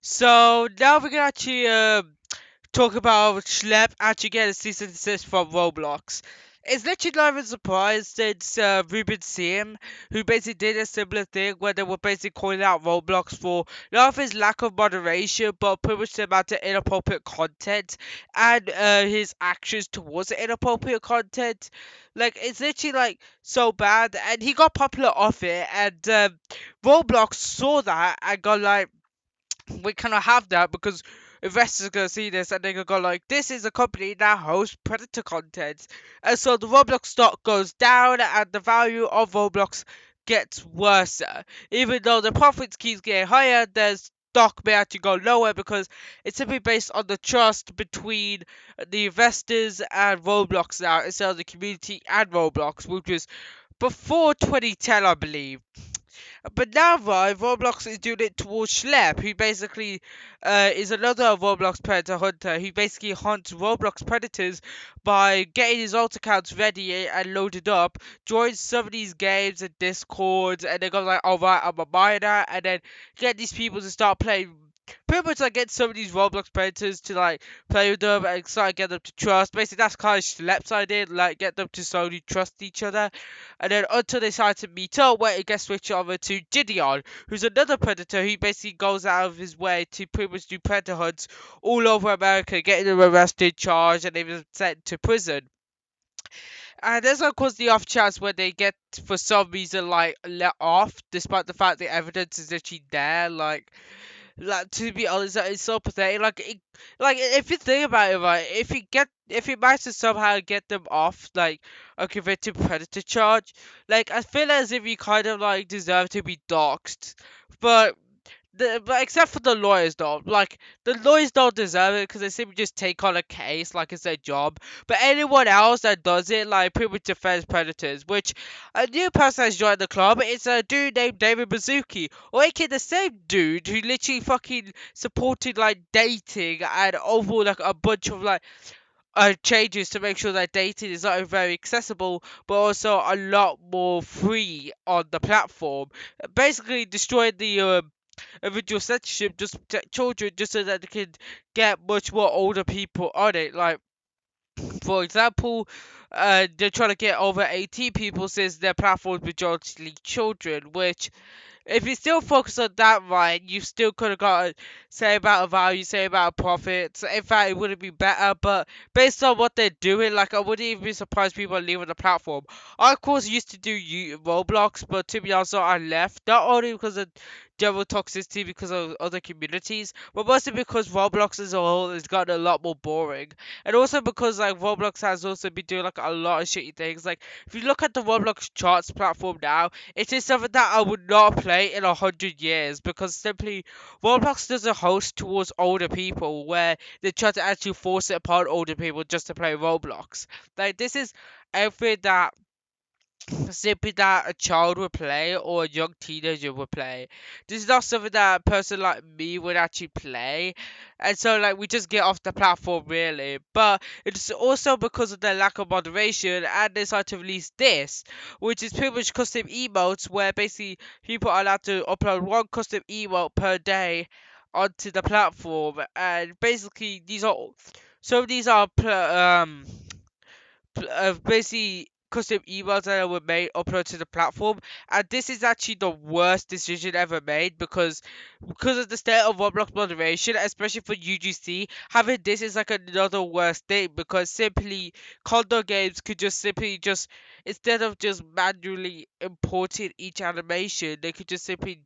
So now we're gonna actually talk about Schlep actually getting a cease and desist from Roblox. It's literally not even surprised since Ruben Sim, who basically did a similar thing where they were basically calling out Roblox for not of his lack of moderation, but pretty much the amount of inappropriate content and his actions towards the inappropriate content. Like it's literally like so bad, and he got popular off it, and Roblox saw that and got like we cannot have that because investors are gonna see this and they're gonna go like, this is a company that hosts predator content, and so the Roblox stock goes down and the value of Roblox gets worse. Even though the profits keeps getting higher, the stock may actually go lower because it's simply based on the trust between the investors and Roblox now instead of the community and Roblox, which was before 2010, I believe. But now, right, Roblox is doing it towards Schlep, who basically is another Roblox predator hunter. He basically hunts Roblox predators by getting his alt accounts ready and loaded up, joins some of these games and Discords, and they go like, alright, I'm a miner, and then get these people to start playing. Pretty much like get some of these Roblox predators to like play with them and start to get them to trust. Basically, that's kind of Schlep's idea, like get them to slowly trust each other. And then until they decide to meet up, where it gets switched over to Gideon, who's another predator who basically goes out of his way to pretty much do predator hunts all over America, getting them arrested, charged, and even sent to prison. And there's of course the off chance where they get for some reason like let off, despite the fact the evidence is actually there. Like to be honest, it's so pathetic. Like if you think about it, right, if you manage to somehow get them off like a convicted predator charge, like I feel as if you kind of like deserve to be doxxed, but. But except for the lawyers though, like the lawyers don't deserve it because they simply just take on a case like it's their job. But anyone else that does it, like pretty much defends predators, which a new person has joined the club. It's a dude named David Mizuki, or aka the same dude who literally fucking supported like dating and overall like a bunch of like changes to make sure that dating is not only very accessible but also a lot more free on the platform. Basically, destroyed the individual censorship just to protect children, just so that they can get much more older people on it. Like for example, they're trying to get over 18 people since their platform is majority children, which if you still focus on that right, you still could have got a same amount of value, same amount of profits. In fact, it would have been better, but based on what they're doing, like I wouldn't even be surprised people are leaving the platform. I of course used to do Roblox, but to be honest, I left not only because of general toxicity because of other communities, but mostly because Roblox as a whole has gotten a lot more boring, and also because like Roblox has also been doing like a lot of shitty things. Like if you look at the Roblox charts platform now, it is something that I would not play in 100 years because simply Roblox does a host towards older people where they try to actually force it upon older people just to play Roblox. Like this is everything that simply that a child would play or a young teenager would play. This is not something that a person like me would actually play. And so like we just get off the platform really. But it's also because of their lack of moderation and they decided to release this, which is pretty much custom emotes where basically people are allowed to upload one custom emote per day onto the platform, and basically these are basically custom emails that were made uploaded to the platform, and this is actually the worst decision ever made because of the state of Roblox moderation, especially for UGC. Having this is like another worst thing because simply condo games could just simply just instead of just manually importing each animation, they could just simply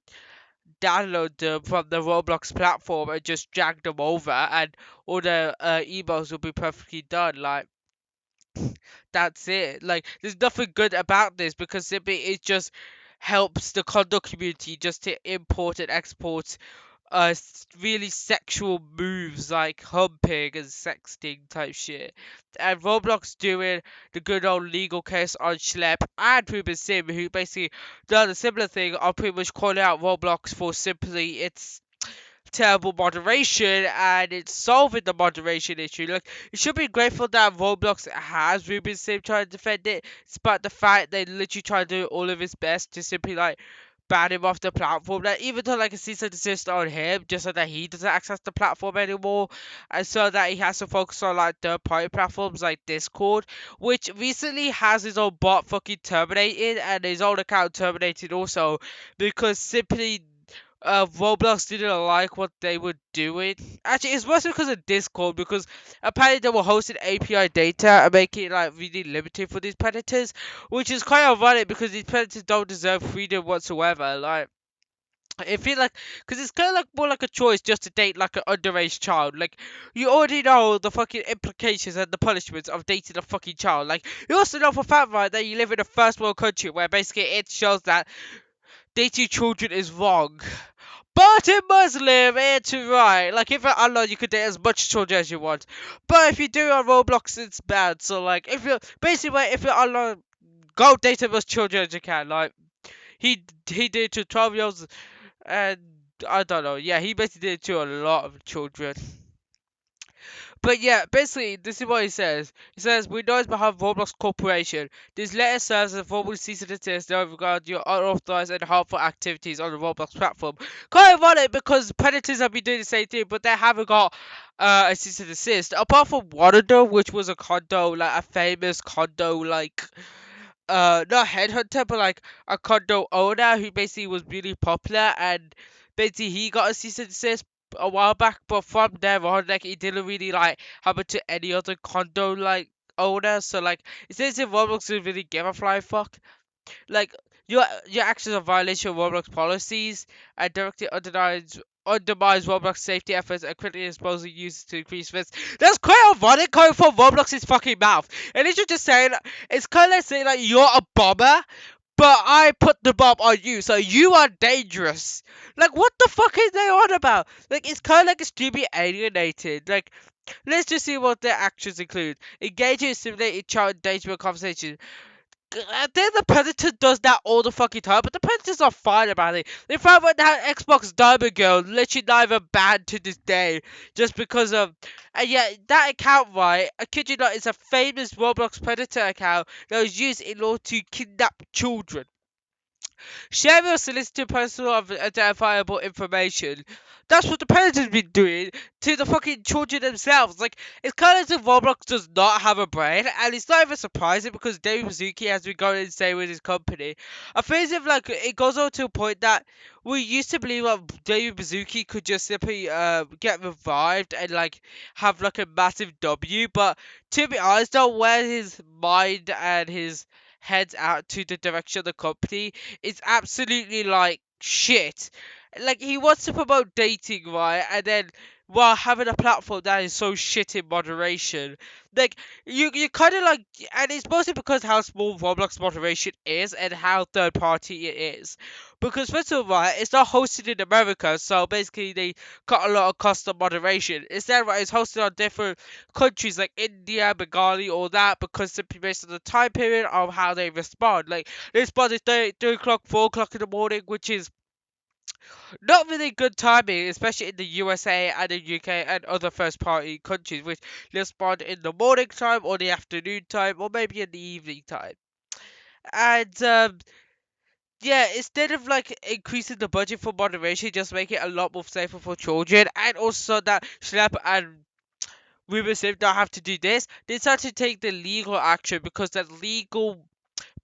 download them from the Roblox platform and just drag them over, and all the emails will be perfectly done. Like that's it. Like, there's nothing good about this because simply it just helps the condo community just to import and export really sexual moves like humping and sexting type shit. And Roblox doing the good old legal case on Schlep and Ruben Sim, who basically done a similar thing of pretty much calling out Roblox for simply its terrible moderation and it's solving the moderation issue. Like, you should be grateful that Roblox has Ruben Sim trying to defend it, despite the fact they literally try to do all of its best to simply like ban him off the platform. Like even though like a cease and desist on him, just so that he doesn't access the platform anymore, and so that he has to focus on like third party platforms like Discord, which recently has his own bot fucking terminated and his own account terminated also because simply Roblox didn't like what they were doing. Actually, it's mostly because of Discord, because apparently they were hosting API data and making it like really limited for these predators, which is quite ironic because these predators don't deserve freedom whatsoever. Like, I feel like, because it's kind of like more like a choice just to date like an underage child. Like, you already know the fucking implications and the punishments of dating a fucking child. Like, you also know for a fact, right, that you live in a first world country where basically it shows that dating children is wrong. But in Muslim, it's right. Like, if you're Allah, you can date as much children as you want. But if you do on Roblox, it's bad. So, like, if you're basically, if you're Allah, go date as much children as you can. Like, he did to 12-year-olds, and I don't know. Yeah, he basically did to a lot of children. But yeah, basically, this is what he says. He says, we know it's behalf of Roblox Corporation. This letter serves as a formal cease and desist in regard your unauthorized and harmful activities on the Roblox platform. Kind of ironic because Predators have been doing the same thing, but they haven't got a cease and desist. Apart from one of them, which was a condo, like a famous condo, like not headhunter, but like a condo owner who basically was really popular, and basically he got a cease and desist a while back, but from there on, like, it didn't really like happen to any other condo like owner. So like, it says if Roblox didn't really give a flying fuck. Like, your actions are violation of Roblox policies and directly undermines Roblox safety efforts and critically exposing users to increased risk. That's quite ironic coming from Roblox's fucking mouth. And it's just saying, it's kind of like saying like you're a bomber, but I put the bomb on you, so you are dangerous. Like, what the fuck is they on about? Like, it's kind of like extremely alienated. Like, let's just see what their actions include. Engaging in simulated child endangerment conversations. Then the Predator does that all the fucking time, but the Predators are fine about it. In fact, when that Xbox Diamond Girl literally not even banned to this day, just because of, and yeah, that account, right, I kid you not, is a famous Roblox Predator account that was used in order to kidnap children. Sharing or soliciting personal identifiable information. That's what the predator's been doing to the fucking children themselves. Like, it's kind of as if Roblox does not have a brain, and it's not even surprising because David Mizuki has been going insane with his company. I feel as if, like, it goes on to a point that we used to believe that David Mizuki could just simply get revived and, like, have, like, a massive W, but to be honest, though, where his mind and his heads out to the direction of the company, it's absolutely like shit. Like, he wants to promote dating, right? And then while having a platform that is so shit in moderation. Like, you kind of like, and it's mostly because how small Roblox moderation is and how third party it is. Because first of all, right, it's not hosted in America, so basically they cut a lot of cost on moderation. Instead, right, it's hosted on different countries like India, Bengali, all that, because simply based on the time period of how they respond. Like, they respond at 3 o'clock, 4 o'clock in the morning, which is not really good timing, especially in the USA and the UK and other first party countries, which respond in the morning time or the afternoon time or maybe in the evening time. And yeah, instead of like increasing the budget for moderation, just make it a lot more safer for children, and also that Schlep and Ruben Sim don't have to do this. They start to take the legal action because the legal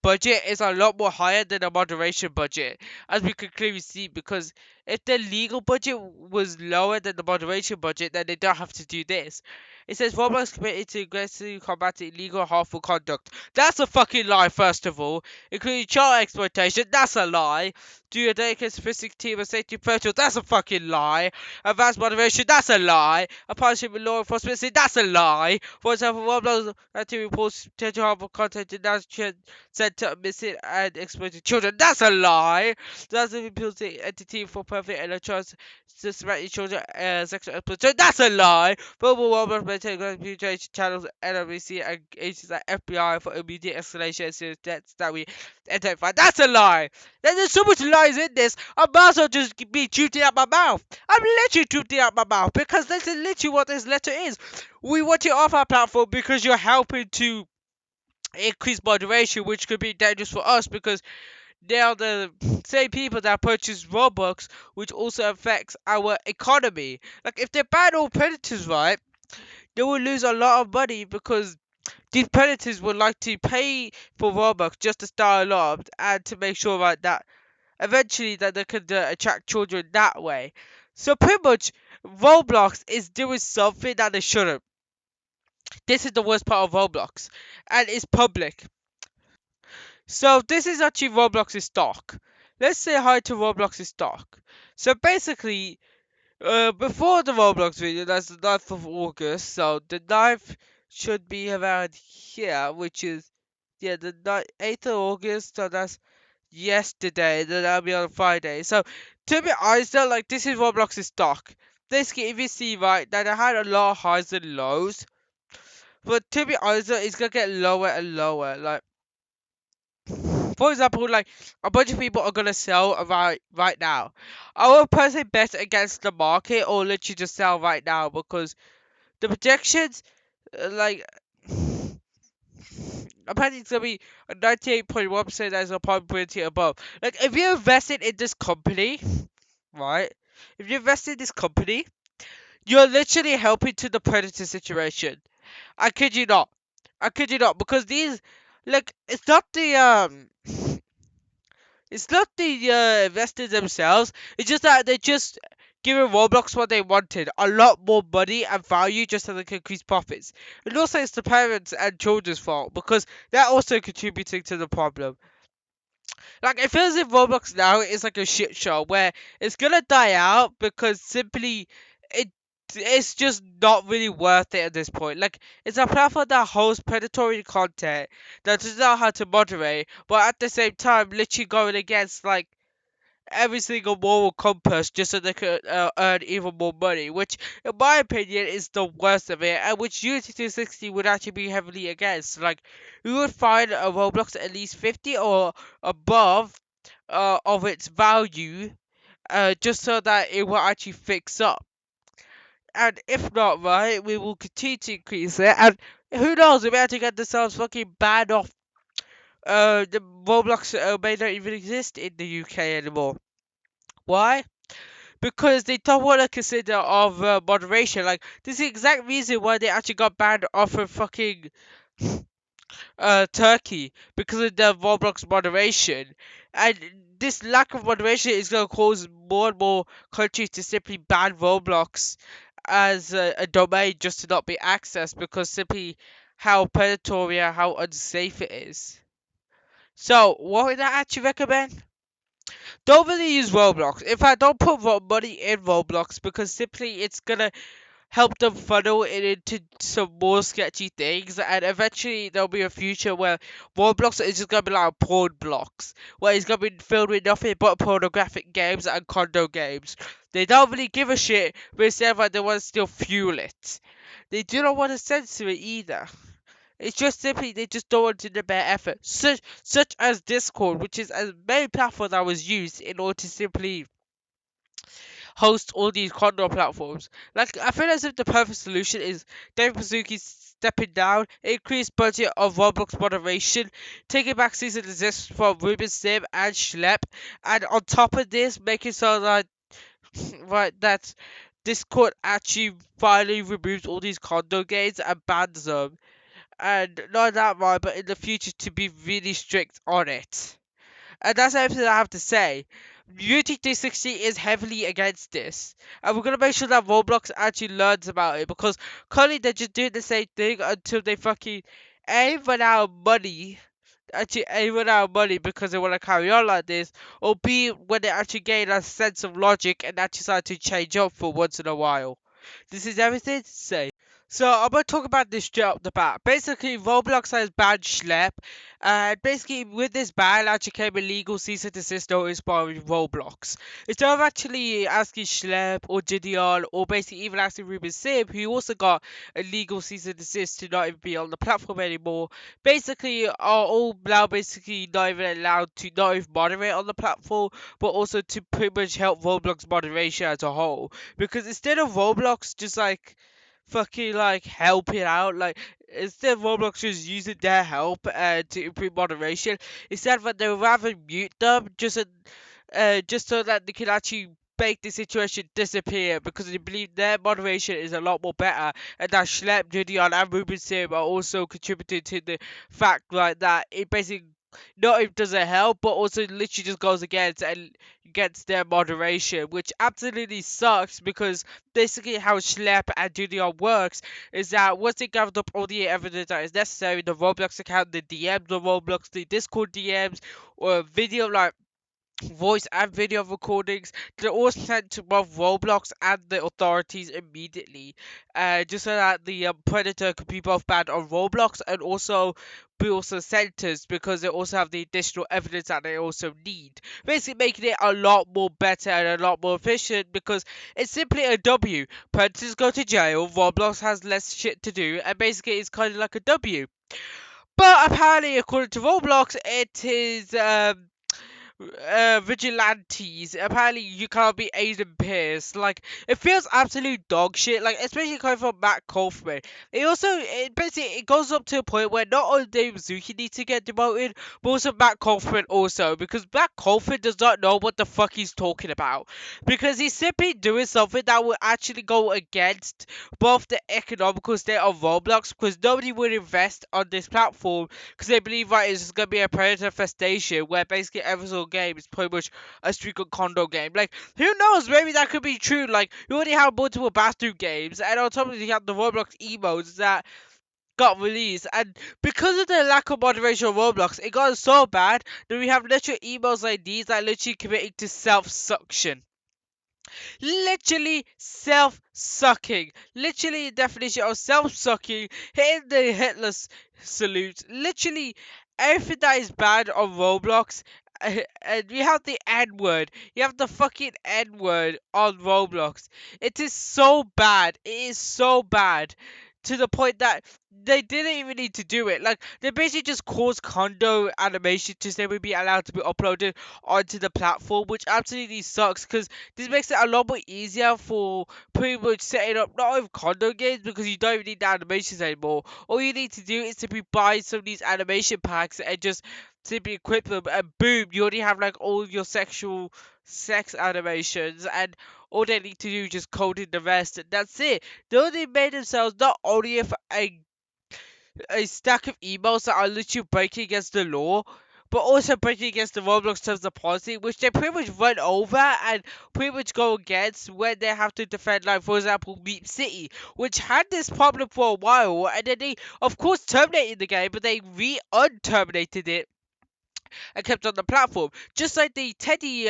budget is a lot more higher than the moderation budget, as we could clearly see. Because if the legal budget was lower than the moderation budget, then they don't have to do this. It says Roblox committed to aggressively combating illegal harmful conduct. That's a fucking lie, first of all. Including child exploitation, that's a lie. Do your dedicated sophisticated team of safety professionals, that's a fucking lie. Advanced moderation, that's a lie. A partnership with law enforcement, that's a lie. For example, Roblox had to report potential harmful content in that said to missing and exploited children. That's a lie. That's an impulsive entity for perfect and a chance systematic children sexual exploitation. That's a lie. Global Roblox maintain communication channels, NRBC, and agencies like FBI for immediate escalation and serious threats that we identify. That's a lie. There's so much lies in this. I might as well just be shooting out my mouth. I'm literally shooting out my mouth because that's literally what this letter is. We want you off our platform because you're helping to increase moderation, which could be dangerous for us because they are the same people that purchase Robux, which also affects our economy. Like if they ban all predators, right, they will lose a lot of money because these predators would like to pay for Robux just to start alarmed and to make sure, right, that eventually that they could attract children that way. So pretty much, Roblox is doing something that they shouldn't. This is the worst part of Roblox, and it's public. So this is actually Roblox's stock. Let's say hi to Roblox's stock. So basically, before the Roblox video, that's the 9th of August. So the 9th should be around here, which is yeah the 8th of August. So that's yesterday. Then that'll be on Friday. So to be honest, though, like this is Roblox's stock. Basically, if you see right, that it had a lot of highs and lows. But to be honest, though, it's gonna get lower and lower. Like for example, like a bunch of people are gonna sell right now. I will personally bet against the market or literally just sell right now because the projections, like apparently it's gonna be a 98.1% as a probability above. Like if you invested in this company, right? If you invest in this company, you're literally helping to the predator situation. I kid you not. I kid you not because these, like, it's not the investors themselves. It's just that they're just giving Roblox what they wanted, a lot more money and value just so they can increase profits. And also it's the parents and children's fault because they're also contributing to the problem. Like it feels like Roblox now is like a shit show where it's gonna die out because simply it it's just not really worth it at this point. Like it's a platform that hosts predatory content that doesn't know how to moderate, but at the same time literally going against like every single moral compass just so they could earn even more money, which, in my opinion, is the worst of it, and which Unity 260 would actually be heavily against. Like, we would find a Roblox at least 50 or above of its value, just so that it will actually fix up. And if not, right, we will continue to increase it, and who knows, we may actually get themselves fucking banned off. The Roblox may not even exist in the UK anymore. Why? Because they don't want to consider of moderation. Like this is the exact reason why they actually got banned off of fucking Turkey because of the Roblox moderation, and this lack of moderation is going to cause more and more countries to simply ban Roblox as a domain just to not be accessed because simply how predatory and how unsafe it is. So, what would I actually recommend? Don't really use Roblox. In fact, don't put money in Roblox because simply it's gonna help them funnel it into some more sketchy things, and eventually there'll be a future where Roblox is just gonna be like porn blocks, where it's gonna be filled with nothing but pornographic games and condo games. They don't really give a shit, but instead like they want to still fuel it. They do not want to censor it either. It's just simply they just don't want to do the bare effort, such as Discord, which is a main platform that was used in order to simply host all these condo platforms. Like I feel as if the perfect solution is David Baszucki stepping down, increased budget of Roblox moderation, taking back season exists from Ruben Sim and Schlep, and on top of this, making so that right that Discord actually finally removes all these condo games and bans them. And not that right, but in the future to be really strict on it. And that's everything I have to say. Unity 360 is heavily against this. And we're gonna make sure that Roblox actually learns about it because currently they're just doing the same thing until they fucking A run out of money. Actually A run out of money because they wanna carry on like this, or B when they actually gain a sense of logic and actually start to change up for once in a while. This is everything to say. So I'm gonna talk about this straight off the bat. Basically, Roblox has banned Schlep, and basically with this ban actually came a legal cease and desist notice by Roblox. Instead of actually asking Schlep or Gideon or basically even asking Ruben Sim, who also got a legal cease and desist to not even be on the platform anymore, basically are all now basically not even allowed to not even moderate on the platform, but also to pretty much help Roblox moderation as a whole. Because instead of Roblox just like fucking like helping out. Like instead of Roblox just using their help to improve moderation, instead of they would rather mute them just so that they can actually make the situation disappear because they believe their moderation is a lot more better, and that Schlep, Judion, and Ruben Sim are also contributing to the fact like that it basically not only doesn't help but also literally just goes against their moderation, which absolutely sucks because basically how Schlep and Judion works is that once they gathered up all the evidence that is necessary, the Roblox account, the DMs, the Roblox, the Discord DMs, or video like voice and video recordings. They're all sent to both Roblox and the authorities immediately, just so that the Predator could be both banned on Roblox and also be also sentenced because they also have the additional evidence that they also need. Basically making it a lot more better and a lot more efficient because it's simply a W. Predators go to jail, Roblox has less shit to do, and basically it's kind of like a W. But apparently, according to Roblox, it is vigilantes. Apparently, you can't be Aiden Pierce. Like, it feels absolute dog shit. Like, especially coming from Matt Kaufman. It basically it goes up to a point where not only Dave Zuki needs to get demoted, but also Matt Kaufman also, because Matt Kaufman does not know what the fuck he's talking about, because he's simply doing something that will actually go against both the economical state of Roblox, because nobody would invest on this platform because they believe right it's just gonna be a predator infestation where basically every single game is pretty much a street condo game. Like who knows? Maybe that could be true. Like you already have multiple bathroom games, and on top of it you have the Roblox emotes that got released, and because of the lack of moderation of Roblox, it got so bad that we have literal emails like these that literally committing to self-suction. Literally self-sucking. Literally the definition of self-sucking, hitting the salute. Literally everything that is bad on Roblox. And you have the N word. You have the fucking N word on Roblox. It is so bad. It is so bad. To the point that they didn't even need to do it. Like they basically just caused condo animation to say would be allowed to be uploaded onto the platform, which absolutely sucks because this makes it a lot more easier for pretty much setting up not only condo games because you don't even need the animations anymore. All you need to do is simply buy some of these animation packs and just simply equip them, and boom, you already have like all your sexual sex animations, and all they need to do is just code in the rest, and that's it. They made themselves not only a stack of emails that are literally breaking against the law, but also breaking against the Roblox terms of policy, which they pretty much run over and pretty much go against when they have to defend, like, for example, Meep City, which had this problem for a while, and then they, of course, terminated the game, but they re-unterminated it and kept on the platform. Just like the Teddy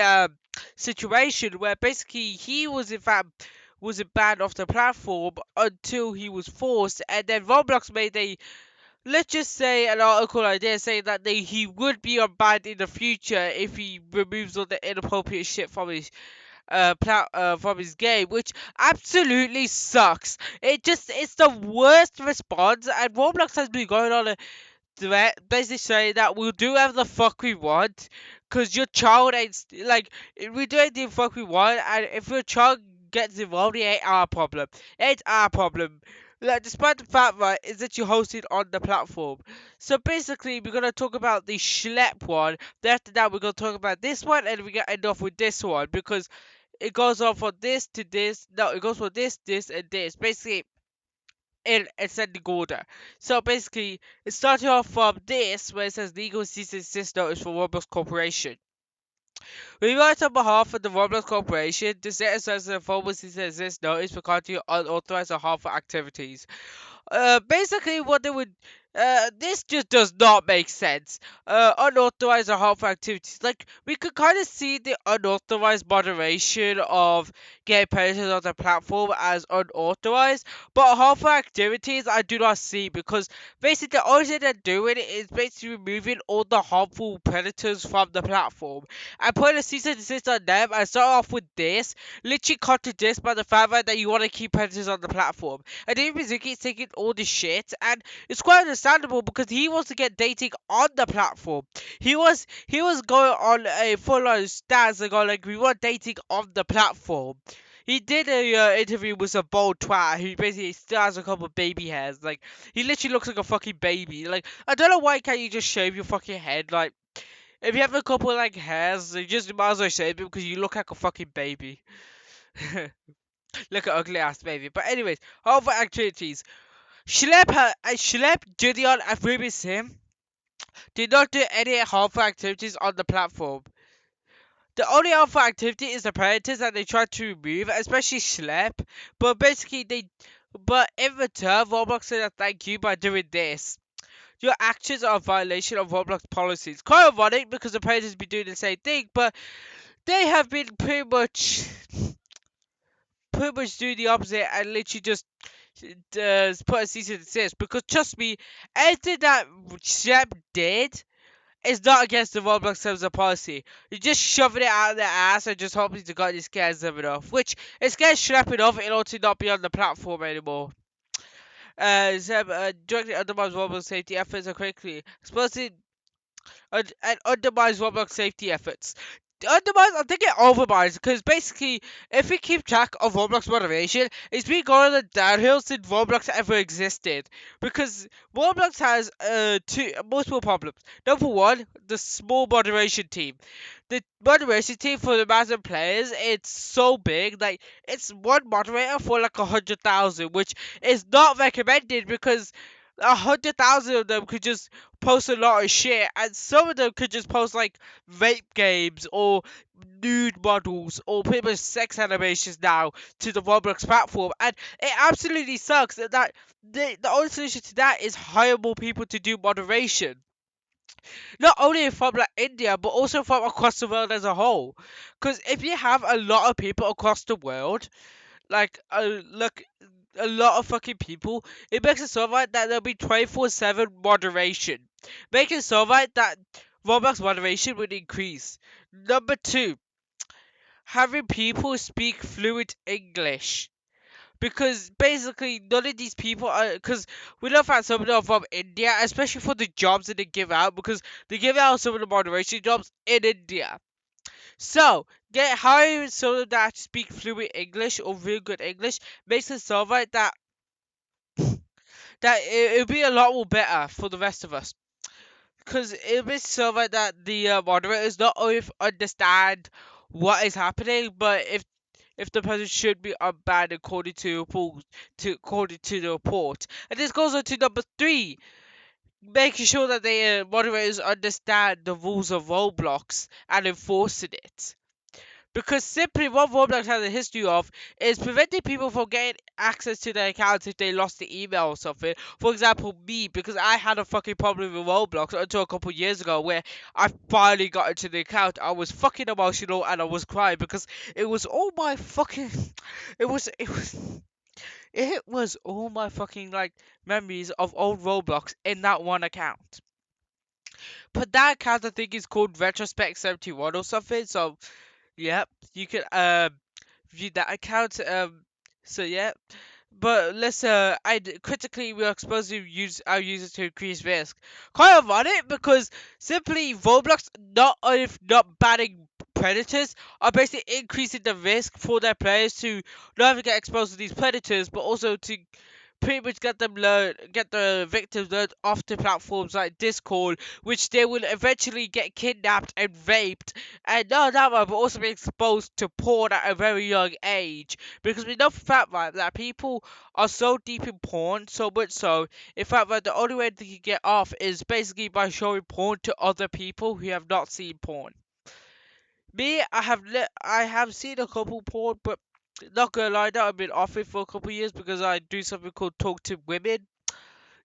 situation, where basically he was in fact wasn't banned off the platform until he was forced, and then Roblox made a, let's just say, an article like this saying that he would be unbanned in the future if he removes all the inappropriate shit from his from his game, which absolutely sucks. It's the worst response, and Roblox has been going on a threat basically saying that we'll do whatever the fuck we want because your child ain't like we do anything the fuck we want, and if your child gets involved, it ain't our problem. It ain't our problem. Like, despite the fact, right, is that you hosted on the platform. So basically, we're gonna talk about the Schlep one. Then after that, we're gonna talk about this one, and we're gonna end off with this one because it goes on from this to this. No, it goes from this, and this. Basically, in ascending order. So basically, it started off from this, where it says legal cease and desist notice for Roblox Corporation. We write on behalf of the Roblox Corporation to set aside a formal cease and desist notice for continuing unauthorized or harmful activities. Basically what they would this just does not make sense. Unauthorized or harmful activities. Like we could kind of see the unauthorized moderation of gay persons on the platform as unauthorized, but harmful activities I do not see because basically the only thing they're doing is basically removing all the harmful predators from the platform and putting a cease and desist on them. And start off with this, literally contradicts by the fact that you want to keep predators on the platform. And David Mizuki is taking all this shit, and it's quite understandable because he wants to get dating on the platform. He was going on a full on stance and going like, we want dating on the platform. He did a interview with a bald twat who basically still has a couple of baby hairs. Like, he literally looks like a fucking baby. Like, I don't know why can't you just shave your fucking head? Like, if you have a couple of, like, hairs, you just might as well shave it because you look like a fucking baby. Look at ugly ass baby. But anyways, other activities. Schlep, Gideon, and Ruby Sim did not do any harmful activities on the platform. The only harmful activity is the predators that they try to remove, especially Schlep. But basically, but in return, Roblox said that thank you by doing this. Your actions are a violation of Roblox policies. Quite ironic because the predators be doing the same thing, but they have been pretty much doing the opposite and literally just put a cease and desist. Because trust me, anything that Shep did is not against the Roblox terms of policy. You're just shoving it out of their ass and just hoping to God it scares them enough. Which it scares Shep enough in order to not be on the platform anymore. Zeb directly undermines Roblox safety efforts and quickly exposing and undermines Roblox safety efforts. Undermines, I'm thinking overmines, because basically, if we keep track of Roblox moderation, it's been going on the downhill since Roblox ever existed. Because Roblox has multiple problems. Number one, the small moderation team. The moderation team for the amount of players, it's so big, like, it's one moderator for like 100,000, which is not recommended because 100,000 of them could just post a lot of shit, and some of them could just post like rape games or nude models or pretty much sex animations now to the Roblox platform, and it absolutely sucks that the only solution to that is hire more people to do moderation. Not only from like India, but also from across the world as a whole. Because if you have a lot of people across the world, like a lot of fucking people, it makes it so right that there'll be 24/7 moderation. Make it so right that Roblox moderation would increase. Number two, having people speak fluent English. Because basically none of these people are, because we know that some of them are from India, especially for the jobs that they give out, because they give out some of the moderation jobs in India. So, get hiring someone that speak fluent English or real good English makes it so right that it'll be a lot more better for the rest of us. Because it'll be so right that the moderators not only understand what is happening, but if the person should be unbanned according to the report. And this goes on to number three, making sure that the moderators understand the rules of Roblox and enforcing it. Because simply what Roblox has a history of is preventing people from getting access to their accounts if they lost the email or something. For example, me, because I had a fucking problem with Roblox until a couple years ago where I finally got into the account. I was fucking emotional and I was crying because it was all my fucking it was all my fucking like memories of old Roblox in that one account. But that account I think is called Retrospect 71 or something. So yep, you can view that account. So yeah, but let's critically we are supposed to use our users to increase risk. Quite ironic because simply Roblox not banning predators are basically increasing the risk for their players to not only get exposed to these predators but also to pretty much get the victims learned off to platforms like Discord, which they will eventually get kidnapped and raped, and not that one, but also be exposed to porn at a very young age. Because we know for a fact, right, that people are so deep in porn, so much so, in fact, that the only way they can get off is basically by showing porn to other people who have not seen porn. Me, I have seen a couple porn, but not gonna lie, that I've been off it for a couple years because I do something called talk to women.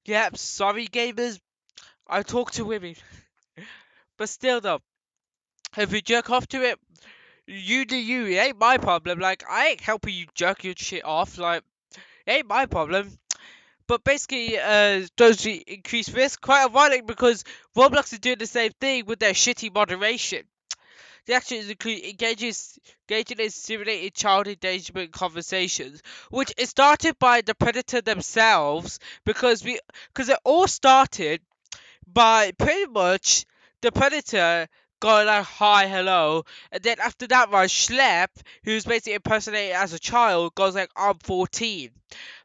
Yep, sorry gamers, I talk to women. But still though, if you jerk off to it, you do you. It ain't my problem. Like, I ain't helping you jerk your shit off. Like, it ain't my problem. But basically, does increase risk. Quite ironic because Roblox is doing the same thing with their shitty moderation. The actions include engaging in simulated child endangerment conversations, which is started by the predator themselves, because it all started by pretty much the predator going like hi, hello, and then after that, right, Schlep, who's basically impersonated as a child, goes like I'm 14.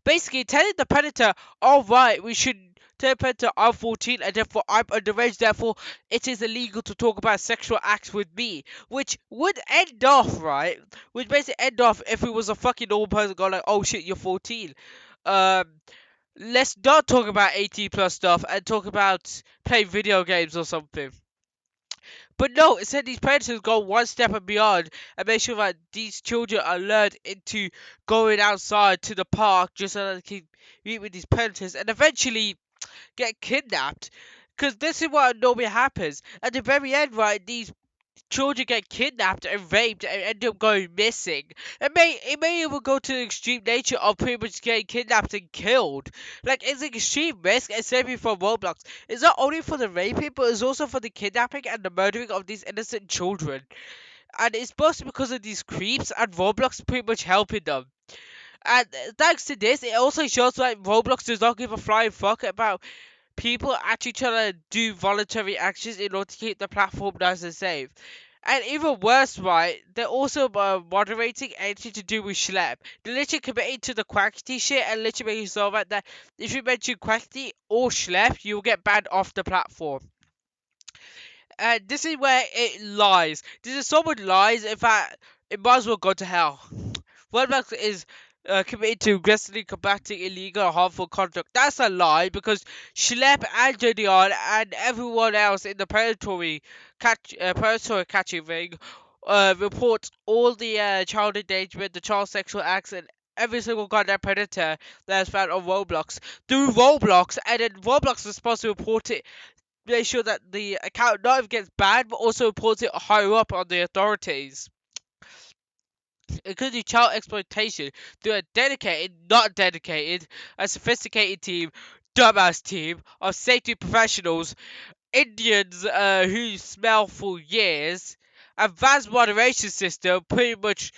Basically telling the predator, all right, we should tell the predator I'm 14 and therefore I'm underage, therefore it is illegal to talk about sexual acts with me, which would end off, right? Would basically end off if it was a fucking normal person going like, oh shit, you're 14. Um, let's not talk about 18 plus stuff and talk about playing video games or something. But no, instead these predators go one step and beyond and make sure that these children are lured into going outside to the park just so that they can meet with these predators and eventually get kidnapped. Because this is what normally happens. At the very end, right, these children get kidnapped and raped and end up going missing. It may even go to the extreme nature of pretty much getting kidnapped and killed. Like it's an extreme risk, especially for Roblox. It's not only for the raping, but it's also for the kidnapping and the murdering of these innocent children. And it's mostly because of these creeps and Roblox pretty much helping them. And thanks to this, it also shows like Roblox does not give a flying fuck about people actually trying to do voluntary actions in order to keep the platform nice and safe. And even worse, right, they're also moderating anything to do with Schlep. They're literally committing to the quackity shit and literally making sure that if you mention quackity or Schlep, you'll get banned off the platform. And this is where it lies. This is so much lies, in fact, it might as well go to hell. Roblox is committed to aggressively combating illegal or harmful conduct. That's a lie because Schlep and Gideon and everyone else in the predatory catching ring reports all the child endangerment, the child sexual acts, and every single goddamn predator that's found on Roblox through Roblox, and then Roblox is supposed to report it, make sure that the account not only gets banned but also reports it higher up on the authorities, including child exploitation, through a dedicated, not dedicated, a sophisticated team, dumbass team of safety professionals, Indians who smell for years. Advanced moderation system pretty much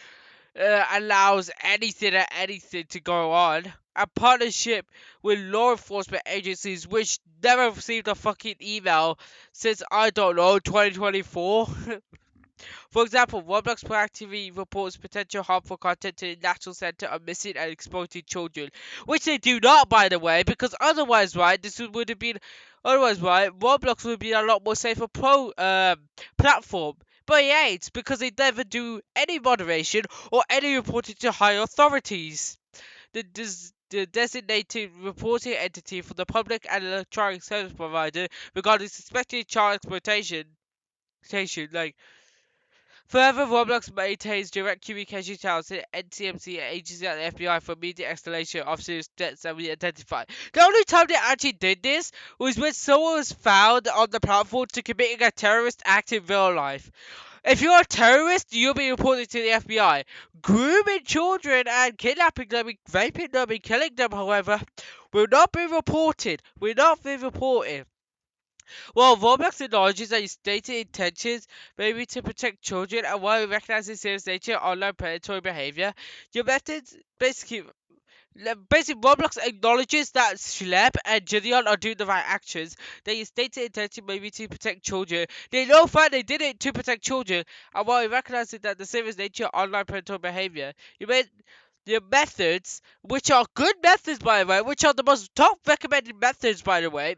allows anything to go on. A partnership with law enforcement agencies which never received a fucking email since I don't know 2024. For example, Roblox proactively reports potential harmful content to the National Center of Missing and Exploited Children, which they do not, by the way, because otherwise, right, would have been, otherwise, right, Roblox would be a lot more safer platform. But it ain't, because they never do any moderation or any reporting to higher authorities. The designated reporting entity for the public and electronic service provider regarding suspected child exploitation, like further, Roblox maintains direct communication channels to NCMC agencies and the FBI for immediate escalation of serious threats that we identified. The only time they actually did this was when someone was found on the platform to committing a terrorist act in real life. If you're a terrorist, you'll be reported to the FBI. Grooming children and kidnapping them, and raping them, and killing them, however, will not be reported. Will not be reported. Well, Roblox acknowledges that its stated intentions may be to protect children, and while it recognizes serious nature of online predatory behavior, your methods basically Roblox acknowledges that Schlep and Gideon are doing the right actions. That its stated intention may be to protect children. They know that they did it to protect children, and while it recognizes that the serious nature of online predatory behavior, you made your methods, which are good methods by the way, which are the most top recommended methods by the way,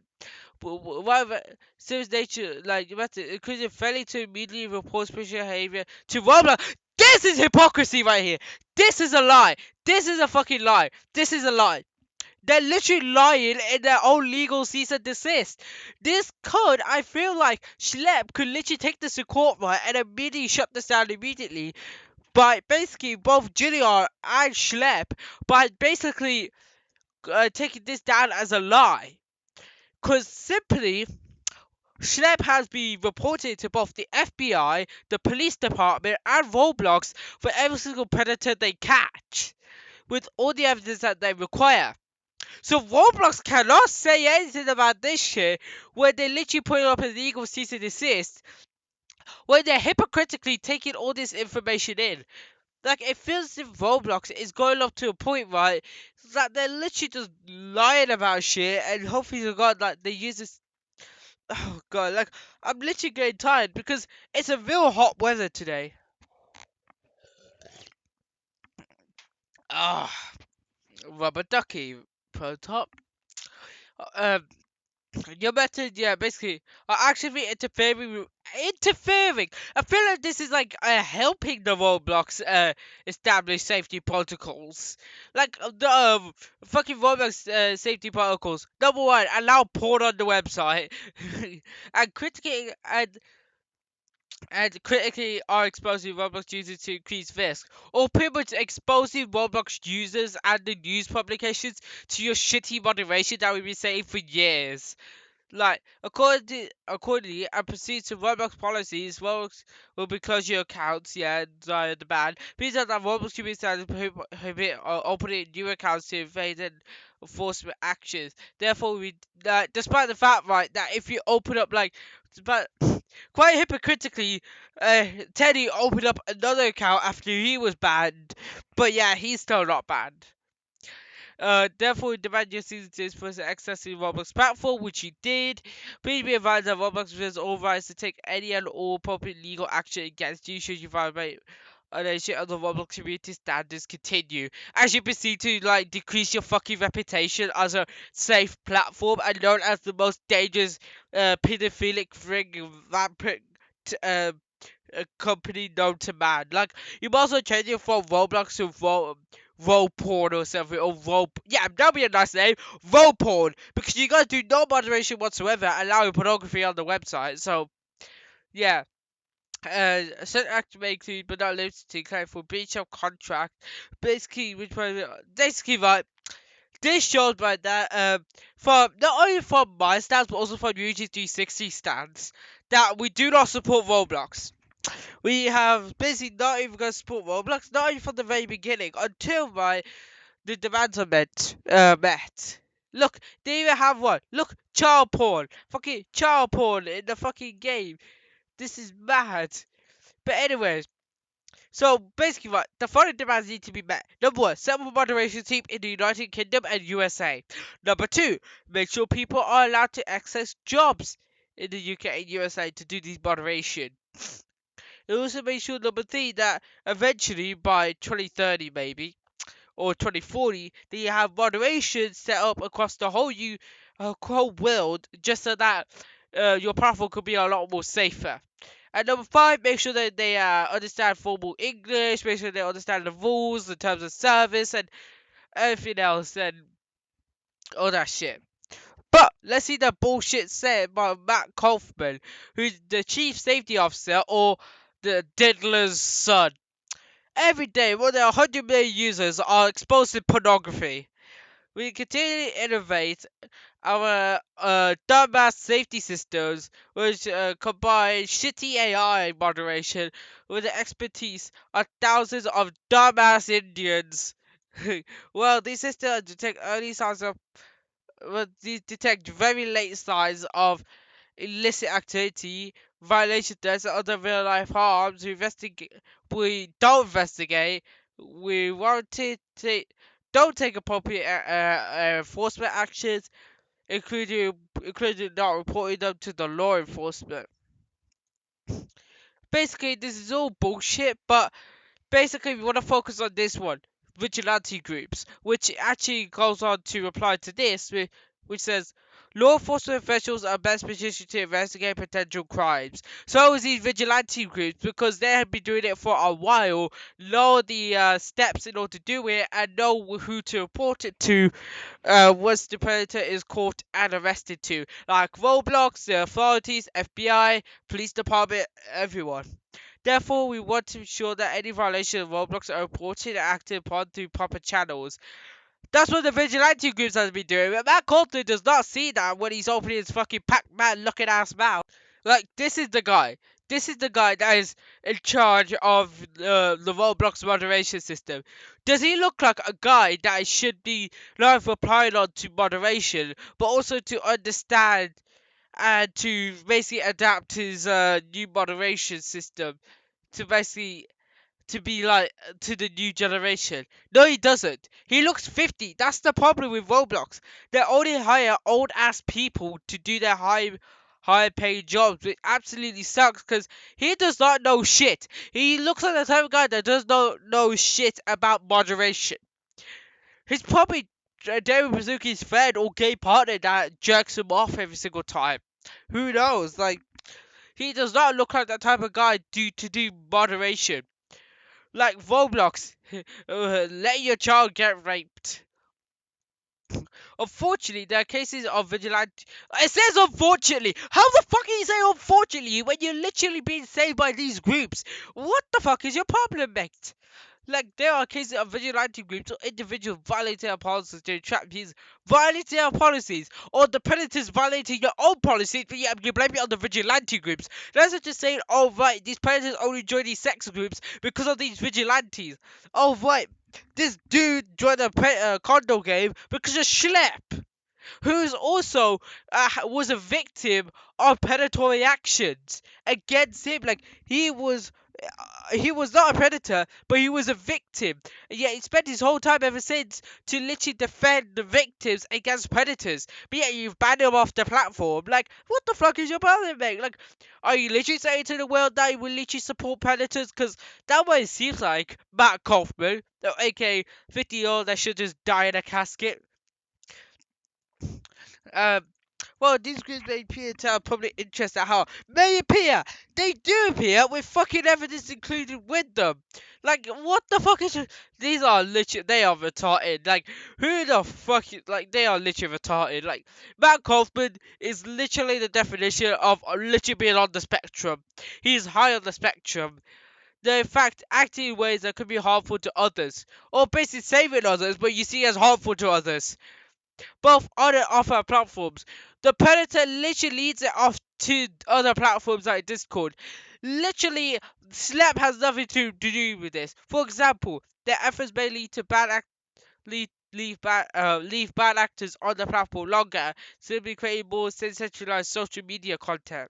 whatever serious nature, like method, including failing to immediately report suspicious behavior to Roblox. This is hypocrisy right here. This is a lie. This is a fucking lie. This is a lie. They're literally lying in their own legal cease and desist. This could, I feel like, Schlep could literally take this to court, right, and immediately shut this down immediately. By basically both Gideon and Schlep, by basically taking this down as a lie. Because simply, Schlep has been reported to both the FBI, the police department, and Roblox for every single predator they catch, with all the evidence that they require. So Roblox cannot say anything about this shit when they're literally putting up a legal cease and desist, when they're hypocritically taking all this information in. Like, it feels as if Roblox is going up to a point, right, that they're literally just lying about shit and hoping to God that they use this Oh god, like I'm literally getting tired because it's a real hot weather today. Ah, rubber ducky, pro top. Um, your method, yeah, basically, are actively interfering. I feel like this is like helping the Roblox establish safety protocols. Like the fucking Roblox safety protocols. Number one, allow porn on the website, and critically are exposing Roblox users to increased risk, or pretty much exposing Roblox users and the news publications to your shitty moderation that we've been saying for years. Like, accordingly, and proceeds to Roblox policies, Roblox will be closing your accounts, yeah, the ban. Please note that Roblox can be started to prohibit opening new accounts to evade and enforcement actions. Therefore, despite the fact, right, that if you open up, like, but quite hypocritically, Teddy opened up another account after he was banned, but yeah, he's still not banned. Therefore, we demand your season to expose access to Roblox platform, which you did. Please be advised that Roblox reserves all rights to take any and all appropriate legal action against you should you violate a shit of the Roblox community standards continue. As you proceed to like decrease your fucking reputation as a safe platform and known as the most dangerous pedophilic thing rampant uh, company known to man. Like, you might as well change it from Roblox to role porn or something, or yeah, that'd be a nice name, role porn, because you guys do no moderation whatsoever, allowing pornography on the website. So yeah. Certain act may include, but not limited to, claim for breach of contract. Basically, right. This shows by that, from not only from my stance, but also from UG 360 stance, that we do not support Roblox. We have basically not even going to support Roblox, not even from the very beginning, until the demands are met. Look, they even have one. Look, child porn. Fucking child porn in the fucking game. This is mad. But anyways, so basically, right, the following demands need to be met. Number one, set up a moderation team in the United Kingdom and USA. Number two, make sure people are allowed to access jobs in the UK and USA to do these moderation. It also makes sure, number three, that eventually by 2030 maybe or 2040, that you have moderation set up across the whole world, just so that your platform could be a lot more safer. And number five, make sure that they understand formal English, make sure they understand the rules, the terms of service, and everything else, and all that shit. But let's see the bullshit said by Matt Kaufman, who's the chief safety officer, or the diddler's son. Every day, more than 100 million users are exposed to pornography. We continue to innovate our dumbass safety systems, which combine shitty AI moderation with the expertise of thousands of dumbass Indians. Well, these systems detect early signs of, well, these detect very late signs of illicit activity, violation deaths, and other real life harms. We don't investigate. We won't don't take appropriate enforcement actions, including not reporting them to the law enforcement. Basically, this is all bullshit, but basically we want to focus on this one, vigilante groups, which actually goes on to reply to this, which says law enforcement officials are best positioned to investigate potential crimes. So is these vigilante groups, because they have been doing it for a while, know the steps in order to do it, and know who to report it to once the predator is caught and arrested to, like Roblox, the authorities, FBI, police department, everyone. Therefore, we want to ensure that any violation of Roblox are reported and acted upon through proper channels. That's what the vigilante groups have been doing, but Matt Coulter does not see that when he's opening his fucking Pac-Man looking ass mouth. Like, this is the guy. This is the guy that is in charge of the Roblox moderation system. Does he look like a guy that should be not replying on to moderation, but also to understand and to basically adapt his new moderation system to basically to be like to the new generation? No, he doesn't. He looks 50. That's the problem with Roblox. They only hire old ass people to do their high paid jobs, which absolutely sucks because he does not know shit. He looks like the type of guy that does not know shit about moderation. He's probably David Bazuki's friend or gay partner that jerks him off every single time. Who knows? Like, he does not look like that type of guy to do moderation. Like Roblox, let your child get raped. Unfortunately, there are cases of vigilante. It says unfortunately. How the fuck can you say unfortunately when you're literally being saved by these groups? What the fuck is your problem, mate? Like, there are cases of vigilante groups or individuals violating our policies to entrap users, violating our policies, or the predators violating your own policies, but yeah, you blame it on the vigilante groups. That's not just saying, oh right, these predators only join these sex groups because of these vigilantes. Oh right, this dude joined a condo game because of Schlep, who's also was a victim of predatory actions against him. Like, he was not a predator, but he was a victim. And yet he spent his whole time ever since to literally defend the victims against predators. But yet you've banned him off the platform. Like, what the fuck is your problem, mate? Like, are you literally saying to the world that you will literally support predators? Because that way it seems like Matt Kaufman, aka 50-year-old that should just die in a casket. Um, well, these groups may appear to have public interest at heart. May appear! They do appear with fucking evidence included with them! Like, what the fuck is... These are literally... They are retarded. Like, who the fuck... Like, they are literally retarded. Like, Matt Kaufman is literally the definition of literally being on the spectrum. He is high on the spectrum. They're in fact acting in ways that could be harmful to others. Or basically saving others, but you see as harmful to others, both on and off our platforms. The Predator literally leads it off to other platforms like Discord. Literally, Schlep has nothing to do with this. For example, their efforts may lead to leave bad actors on the platform longer, simply creating more sensationalized social media content.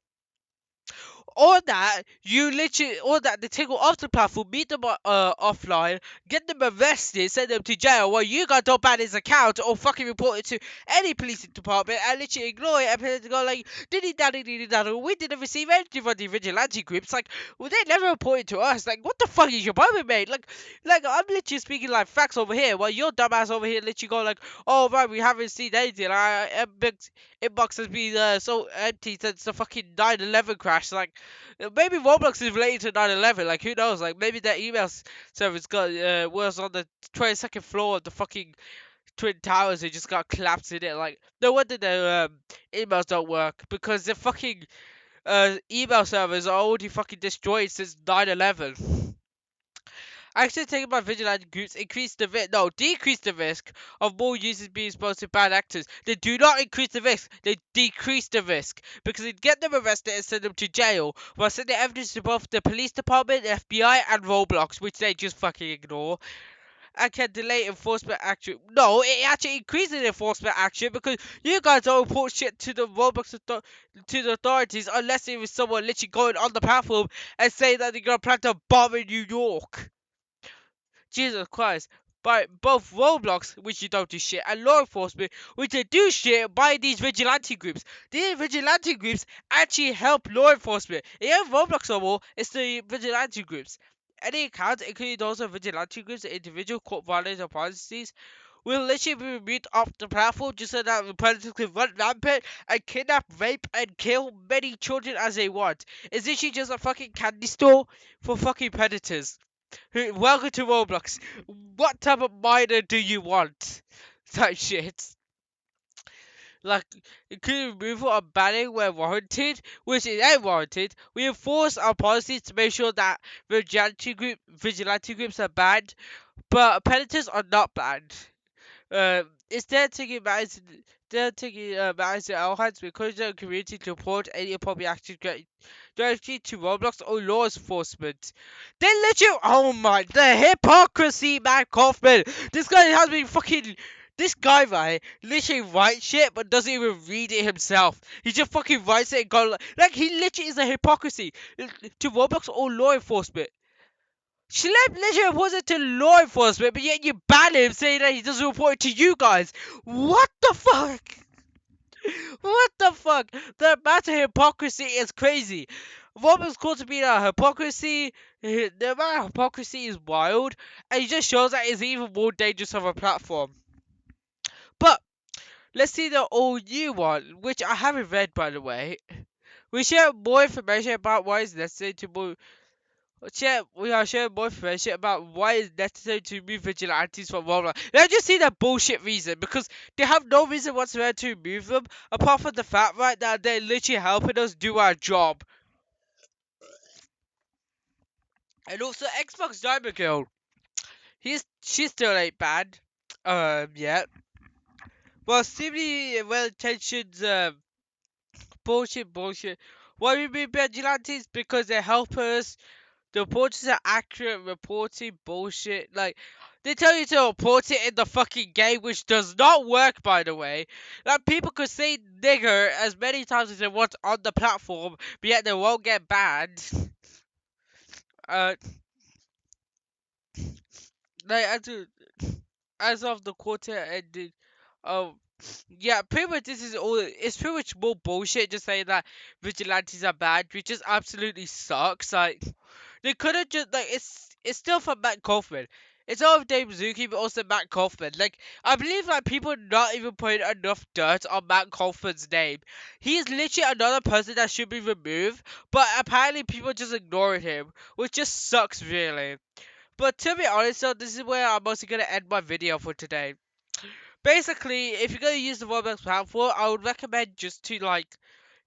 Or that you literally, or that they take them off the platform, meet them offline, get them arrested, send them to jail, while you guys don't ban his account or fucking report it to any police department and literally ignore it and go like, we didn't receive anything from the vigilante groups. Like, well, they never reported to us. Like, what the fuck is your problem, mate? Like I'm literally speaking like facts over here, while your dumbass over here literally go like, oh right, we haven't seen anything. Inbox has been so empty since the fucking 9/11 crash. Like, maybe Roblox is related to 9/11. Like, who knows? Like, maybe their email service got was on the 22nd floor of the fucking Twin Towers. It just got collapsed in it. Like, no wonder their emails don't work, because the fucking email servers are already fucking destroyed since 9/11. Actually, taking by vigilante groups decrease the risk of more users being exposed to bad actors. They do not increase the risk, they decrease the risk, because they get them arrested and send them to jail, while sending evidence to both the police department, FBI, and Roblox, which they just fucking ignore, and can delay enforcement action. No, it actually increases enforcement action, because you guys don't report shit to the to the authorities unless it was someone literally going on the platform and saying that they're gonna plan to bomb in New York. Jesus Christ. By both Roblox, which you don't do shit, and law enforcement, which they do shit by these vigilante groups. These vigilante groups actually help law enforcement. It ain't Roblox no more, it's the vigilante groups. Any accounts, including those of vigilante groups and individual court violator policies, will literally be removed off the platform just so that the predators can run rampant and kidnap, rape, and kill many children as they want. It's literally just a fucking candy store for fucking predators. Welcome to Roblox. What type of miner do you want? Type shit. Like, including removal of banning where warranted, which is unwarranted. We enforce our policies to make sure that vigilante groups are banned, but predators are not banned. Instead, taking matters in our hands, we encourage the community to report any appropriate action directly to Roblox or law enforcement. They let you. Oh my, the hypocrisy, man, Kaufman. This guy has been fucking. This guy, right, literally writes shit but doesn't even read it himself. He just fucking writes it and goes like he literally is a hypocrisy to Roblox or law enforcement. Schlep literally reports it to law enforcement, but yet you ban him saying that he doesn't report it to you guys. What the fuck? What the fuck? The amount of hypocrisy is crazy. What was called to be a hypocrisy, the amount of hypocrisy is wild, and it just shows that it's even more dangerous of a platform. But let's see the all new one, which I haven't read by the way. We share more information about why it's necessary to move. We are sharing more information about why it's necessary to remove vigilantes from Roblox. Let's just see that bullshit reason because they have no reason whatsoever to remove them apart from the fact right that they're literally helping us do our job. And also Xbox Diamond Girl, she still ain't bad. Yeah. Well, seemingly well intentioned bullshit. Why we remove vigilantes? Because they help us. The reports are accurate reporting bullshit. Like, they tell you to report it in the fucking game, which does not work, by the way. Like, people could say nigger as many times as they want on the platform, but yet they won't get banned. Uh, like, as of the quarter ended, um, yeah, pretty much this is all. It's pretty much more bullshit just saying that vigilantes are bad, which just absolutely sucks. Like, they could have just like it's still from Matt Kaufman. It's all of Dave Zuki, but also Matt Kaufman. Like I believe like people are not even putting enough dirt on Matt Kaufman's name. He is literally another person that should be removed, but apparently people just ignored him, which just sucks really. But to be honest, though, this is where I'm mostly gonna end my video for today. Basically, if you're gonna use the Roblox platform, I would recommend just to like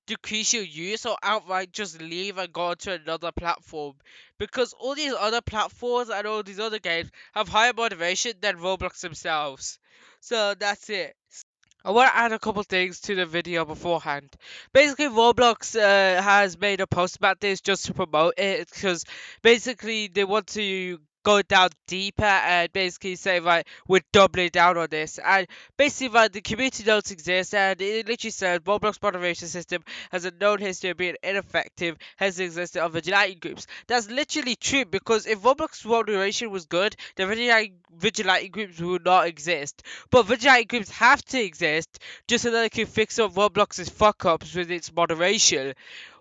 decrease your use or outright just leave and go to another platform because all these other platforms and all these other games have higher motivation than Roblox themselves. So that's it. I want to add a couple things to the video beforehand. Basically, Roblox has made a post about this just to promote it because basically they want to go down deeper and basically say, right, we're doubling down on this. And basically, right, the community notes exist and it literally says Roblox moderation system has a known history of being ineffective, hence the existence of vigilante groups. That's literally true because if Roblox moderation was good, the vigilante groups would not exist. But vigilante groups have to exist just so that they can fix up Roblox's fuck ups with its moderation.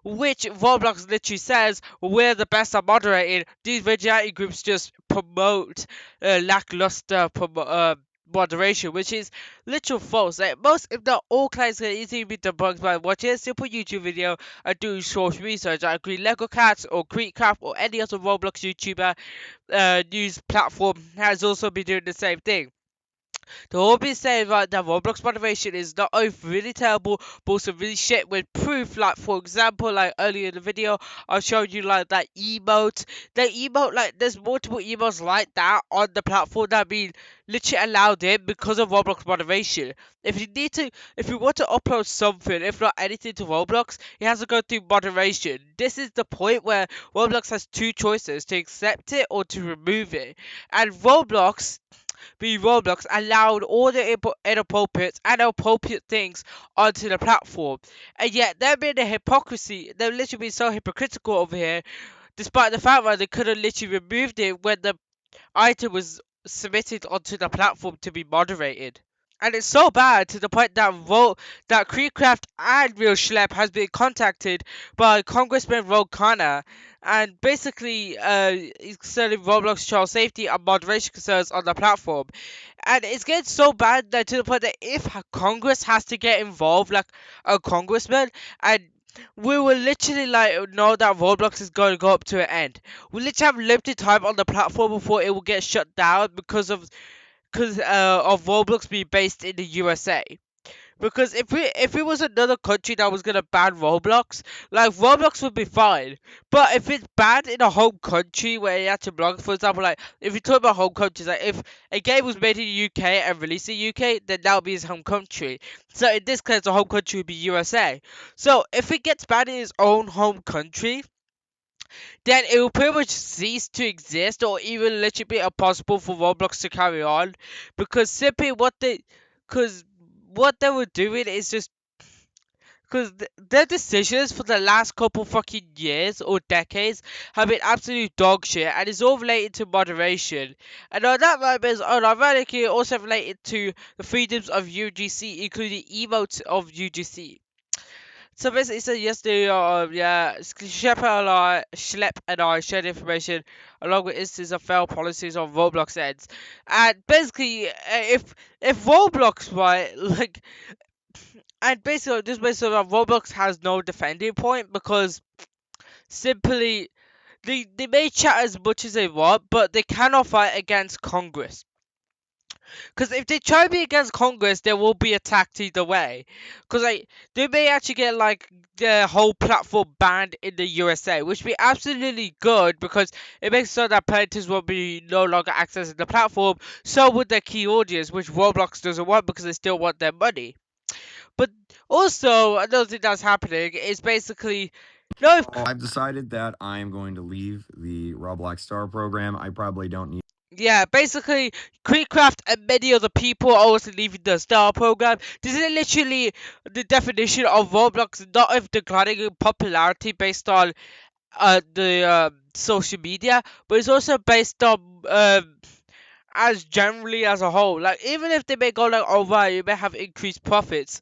Which Roblox literally says we're the best at moderating. These vigilante groups just promote lackluster moderation, which is literal false. Like most, if not all, clients can easily be debunked by watching a simple YouTube video and doing short research. I agree, Lego Cats or Creekcraft or any other Roblox YouTuber news platform has also been doing the same thing. The whole bit saying right that Roblox motivation is not only really terrible, but also really shit with proof. Like for example, like earlier in the video, I showed you like that emote. The emote, like there's multiple emotes like that on the platform that have been literally allowed in because of Roblox motivation. If you want to upload something, if not anything to Roblox, it has to go through moderation. This is the point where Roblox has two choices: to accept it or to remove it. And Roblox allowed all the inappropriate and appropriate things onto the platform. And yet, they're being a hypocrisy. They're literally being so hypocritical over here, despite the fact that they could have literally removed it when the item was submitted onto the platform to be moderated. And it's so bad to the point that Creecraft and Real Schlep has been contacted by Congressman Ro Khanna and basically concerning Roblox child safety and moderation concerns on the platform. And it's getting so bad that to the point that if Congress has to get involved, like a congressman, and we will literally like know that Roblox is going to go up to an end. We literally have limited time on the platform before it will get shut down because of Roblox being based in the USA. Because if it was another country that was gonna ban Roblox, like Roblox would be fine. But if it's banned in a home country where you have to block, for example, like if you talk about home countries, like if a game was made in the UK and released in the UK, then that would be his home country. So in this case, the home country would be USA. So if it gets banned in its own home country, then it will pretty much cease to exist or even literally be impossible for Roblox to carry on because simply because what they were doing is just because their decisions for the last couple fucking years or decades have been absolute dog shit, and it's all related to moderation. And on that note, is unironically also related to the freedoms of UGC, including emotes of UGC. So basically, so yesterday, yeah, Schlep and I shared information along with instances of failed policies on Roblox ends, and basically, if Roblox, right, like, and basically just basically Roblox has no defending point because simply they may chat as much as they want, but they cannot fight against Congress. Because if they try to be against Congress, they will be attacked either way. Because like they may actually get like the whole platform banned in the USA, which would be absolutely good because it makes so that predators will be no longer accessing the platform. So would their key audience, which Roblox doesn't want because they still want their money. But also another thing that's happening is basically no. I've decided that I am going to leave the Roblox Star program. I probably don't need. Yeah, basically, Creecraft and many other people are also leaving the Star program. This is literally the definition of Roblox, not of declining in popularity based on the social media, but it's also based on as generally as a whole. Like, even if they may go like, oh right, you may have increased profits.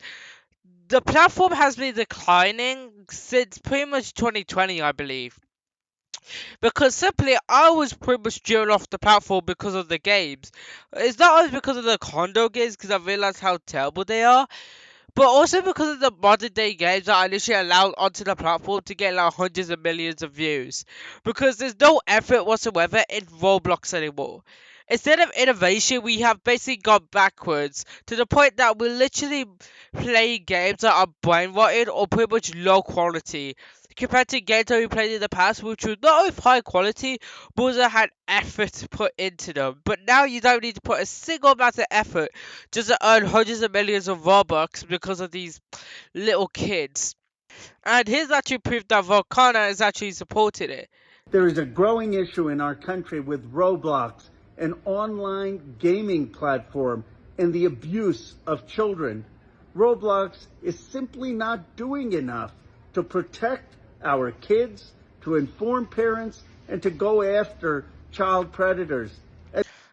The platform has been declining since pretty much 2020, I believe. Because simply I was pretty much driven off the platform because of the games. It's not only because of the condo games, because I realized how terrible they are, but also because of the modern day games that are literally allowed onto the platform to get like hundreds of millions of views. Because there's no effort whatsoever in Roblox anymore. Instead of innovation, we have basically gone backwards to the point that we're literally playing games that are brain rotted or pretty much low quality. Compared to games that we played in the past, which were not only high quality, but also had effort put into them. But now you don't need to put a single amount of effort just to earn hundreds of millions of Robux because of these little kids. And here's actually proof that Volcana is actually supporting it. There is a growing issue in our country with Roblox, an online gaming platform, and the abuse of children. Roblox is simply not doing enough to protect our kids, to inform parents, and to go after child predators.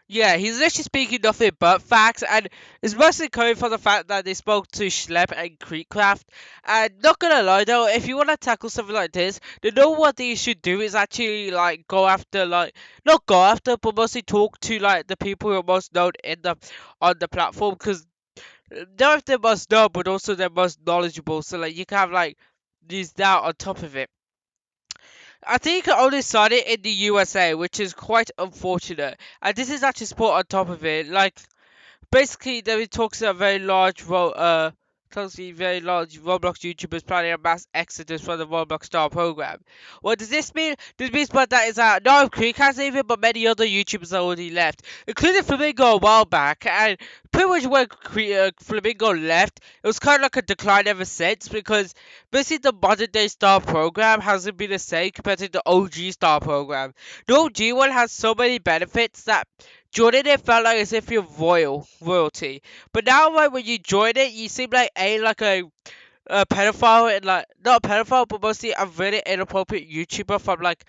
Yeah, he's literally speaking nothing but facts, and it's mostly coming from the fact that they spoke to Schlep and Creekcraft. And not gonna lie though, if you wanna tackle something like this, then know what they should do is actually like go after like not go after, but mostly talk to like the people who are most known in the on the platform, because they're the most known, but also they're most knowledgeable. So like you can have like these down on top of it. I think you can only start it in the USA, which is quite unfortunate. And this is actually sport on top of it. Like, basically, there talks a very large very large Roblox YouTubers planning a mass exodus from the Roblox Star program. What does this mean? This means but that is that no Creek has even, but many other YouTubers are already left, including Flamingo a while back. And pretty much when Flamingo left, it was kind of like a decline ever since, because basically the modern day Star program hasn't been the same compared to the OG Star program. The OG one has so many benefits that joining it felt like as if you're royalty. But now, like when you join it, you seem like a pedophile and like not a pedophile, but mostly a really inappropriate YouTuber from like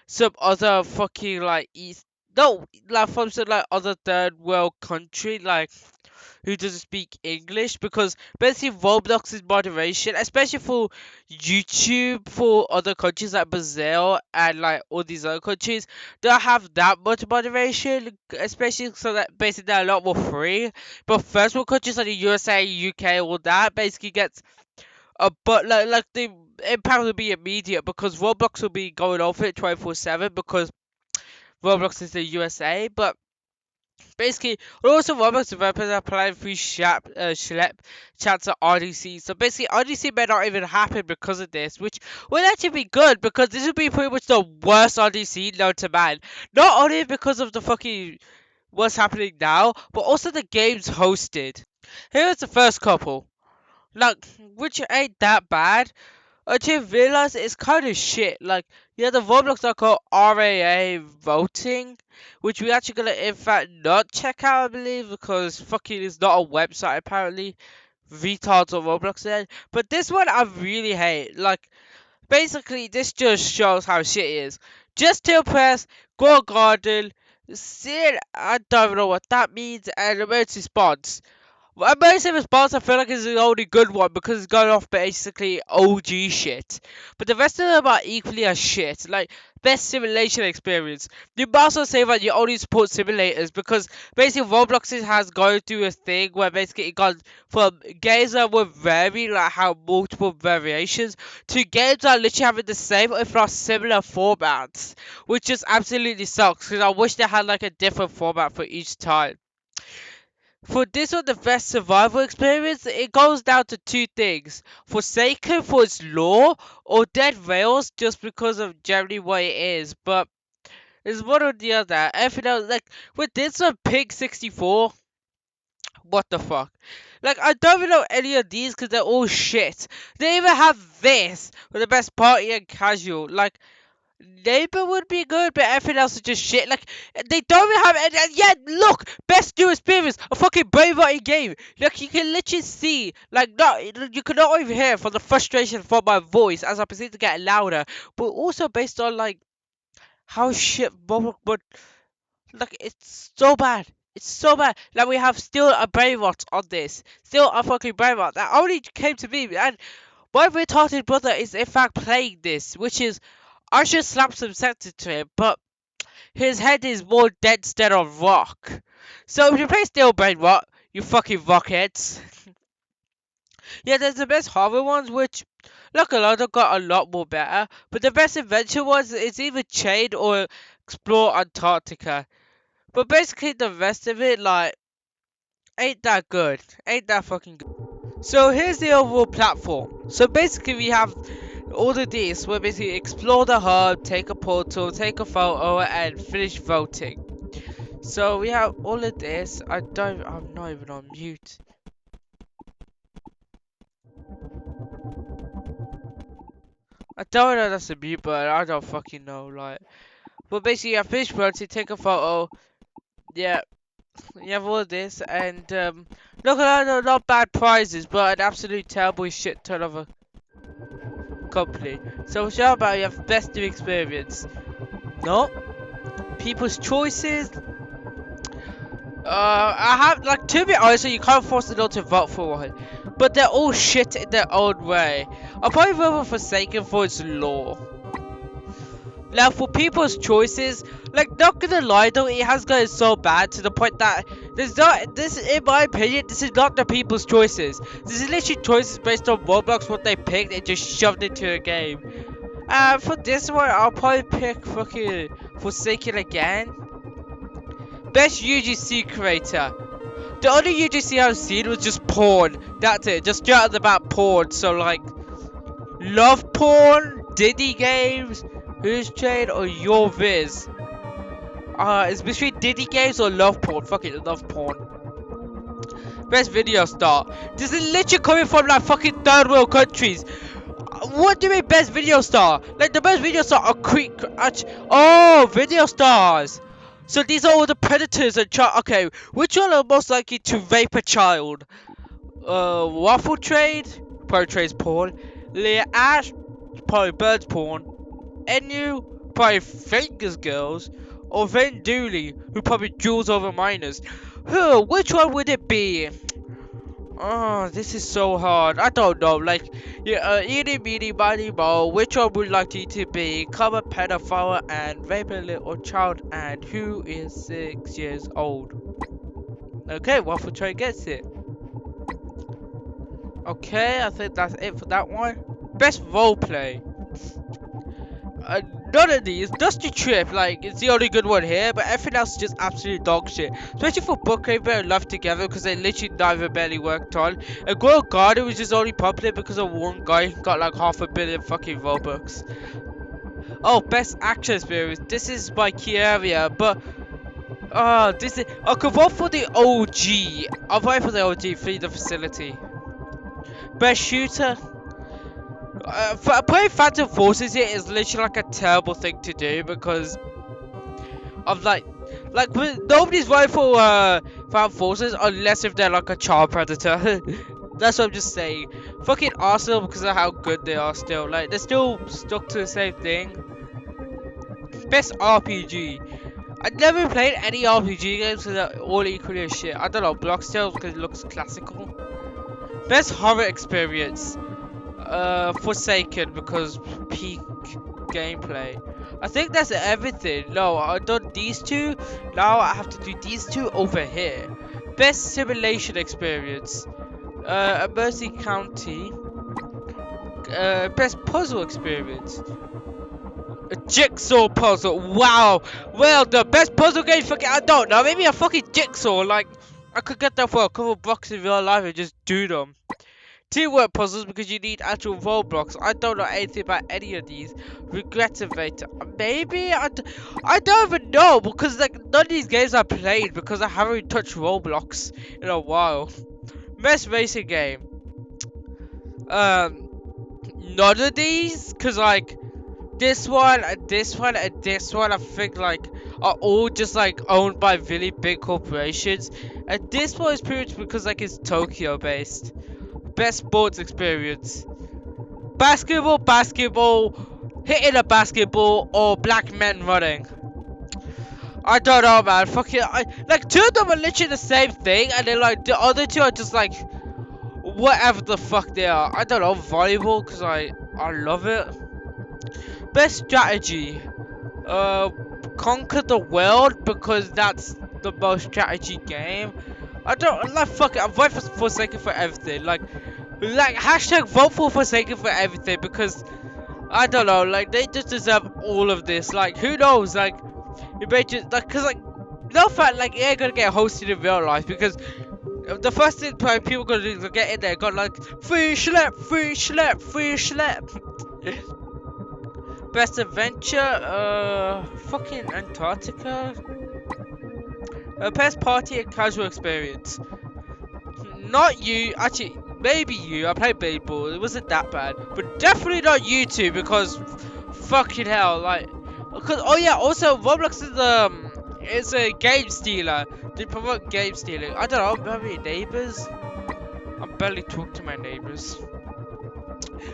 some other fucking like East. No, like from some like other third world country, like who doesn't speak English, because basically Roblox is moderation, especially for YouTube for other countries like Brazil and like all these other countries don't have that much moderation, especially so that basically they're a lot more free. But first world countries like the USA, UK, all that basically gets but like the impact will be immediate because Roblox will be going over it 24/7 because Roblox is the USA, but basically, also Roblox developers are applying free Schlep chats at RDC. So basically, RDC may not even happen because of this, which would actually be good because this would be pretty much the worst RDC known to man. Not only because of the fucking what's happening now, but also the games hosted. Here's the first couple, like, which ain't that bad. Until you realize it's kind of shit. Like, yeah, the Roblox are called RAA voting, which we actually gonna in fact not check out, I believe, because fucking it's not a website apparently. retards on Roblox then. But this one I really hate. Like, basically, this just shows how shit it is. Just to press, go garden, sit, I don't know what that means, and emergency response. Emergency response, I feel like is the only good one because it's going off basically OG shit. But the rest of them are equally as shit. Like, best simulation experience. You must also say that you only support simulators because basically Roblox has gone through a thing where basically it got from games that were very, like, have multiple variations to games that literally having the same, if not similar formats. Which just absolutely sucks because I wish they had, like, a different format for each time. For this one, the best survival experience, it goes down to two things. Forsaken for its lore, or Dead Rails just because of generally what it is. But it's one or the other. Everything else, like, with this one, Pig 64, what the fuck? Like, I don't even know any of these because they're all shit. They even have this, for the best party and casual. Like, Neighbor would be good, but everything else is just shit. Like, they don't even have any. Yeah, look! Best new experience! A fucking Braveheart game! Like, you can literally see, like, no, you cannot even hear from the frustration from my voice as I proceed to get louder, but also based on, like, how shit but like, it's so bad. It's so bad. Like, we have still a Braveheart on this. Still a fucking Braveheart that only came to me, and my retarded brother is in fact playing this, which is I should slap some sense into him, but his head is more dense than a rock. So if you play Steel Brain Rot, you fucking rockheads. Yeah, there's the best horror ones, which look a lot have got a lot more better. But the best adventure ones is either Chain or Explore Antarctica. But basically the rest of it, like, ain't that good. Ain't that fucking good. So here's the overall platform. So basically we have all of these where basically explore the hub, take a portal, take a photo, and finish voting. So we have all of this. I'm not even on mute. I don't know that's a mute, but I don't fucking know. Like, but basically you have finish voting, take a photo. Yeah, you have all of this, and look at that, not bad prizes, but an absolute terrible shit ton of a company. So shout about you have best new experience. No, people's choices. I have, like, to be honest, you can't force them all to vote for one, but they're all shit in their own way. I'll probably vote for Forsaken for its lore. Now, for people's choices, like, not gonna lie though, it has gotten so bad to the point that there's not, this, in my opinion, this is not the people's choices. This is literally choices based on Roblox, what they picked and just shoved into a game. For this one, I'll probably pick fucking Forsaken again. Best UGC creator. The only UGC I've seen was just porn. That's it. Just chatting about porn. So, like, love porn, Diddy games, Who's Chain, or Your Viz. It's between Diddy games or love porn. Fuck it, love porn. Best video star. This is literally coming from, like, fucking third world countries. What do you mean best video star? Like, the best video star are oh, video stars. So these are all the predators and okay, which one are most likely to rape a child? Waffle Trade, probably trades porn. Leah Ash, probably birds porn. Enu, probably fingers girls. Or Vin Dooley, who probably jewels over minors. Which one would it be? Oh, this is so hard. I don't know. Like, yeah, eeny, meeny, miny, mo. Which one would like you to be? Come a pedophile and rape a little child, and who is 6 years old? Okay, Waffle Tray gets it. Okay, I think that's it for that one. Best roleplay. None of these. Dusty Trip, like, it's the only good one here, but everything else is just absolute dog shit. Especially for Bookkeeper and Love Together, because they literally never barely worked on. And Royal Garden was just only popular because of one guy who got like 500 million fucking Robux. Oh, best action experience. This is by key area, but this is. I could vote for the OG. I'll vote for the OG, Free the Facility. Best shooter. Playing Phantom Forces here is literally like a terrible thing to do because of like nobody's voting for Phantom Forces unless if they're like a child predator. That's what I'm just saying. Fucking Arsenal because of how good they are still. Like they're still stuck to the same thing. Best RPG. I never played any RPG games because they're all equally as shit. I don't know, Block Tales because it looks classical. Best horror experience. Forsaken because peak gameplay. I think that's everything. No, I've done these two. Now I have to do these two over here. Best simulation experience. Mercy County. Best puzzle experience. A jigsaw puzzle. Wow. Well, the best puzzle game. Fucking, I don't know. Maybe a fucking jigsaw. Like, I could get that for a couple bucks in real life and just do them. Teamwork puzzles because you need actual roadblocks. I don't know anything about any of these. Regretivator. Maybe? I don't even know because like none of these games I played because I haven't touched Roblox in a while. Best racing game. None of these because like this one and this one and this one I think like are all just like owned by really big corporations. And this one is pretty much because like it's Tokyo based. Best sports experience. Basketball, hitting a basketball, or black men running. I don't know, man. Fucking, like two of them are literally the same thing, and then like the other two are just like whatever the fuck they are. I don't know, volleyball, cause I love it. Best strategy. Uh, Conquer the world because that's the most strategy game. I don't like fuck it. I'm voting for Forsaken for everything. Like hashtag vote for Forsaken for everything because I don't know. Like they just deserve all of this. Like who knows? Like you may just like because like no fact like it ain't gonna get hosted in real life because the first thing people gonna do is get in there, got like free Schlep, free Schlep, free Schlep. Best adventure, fucking Antarctica. Best party and casual experience. Not you, actually, maybe you. I played baseball. It wasn't that bad, but definitely not you two because fucking hell, like, cause oh yeah, also Roblox is a game stealer. They promote game stealing. I don't know, maybe neighbors. I barely talk to my neighbors.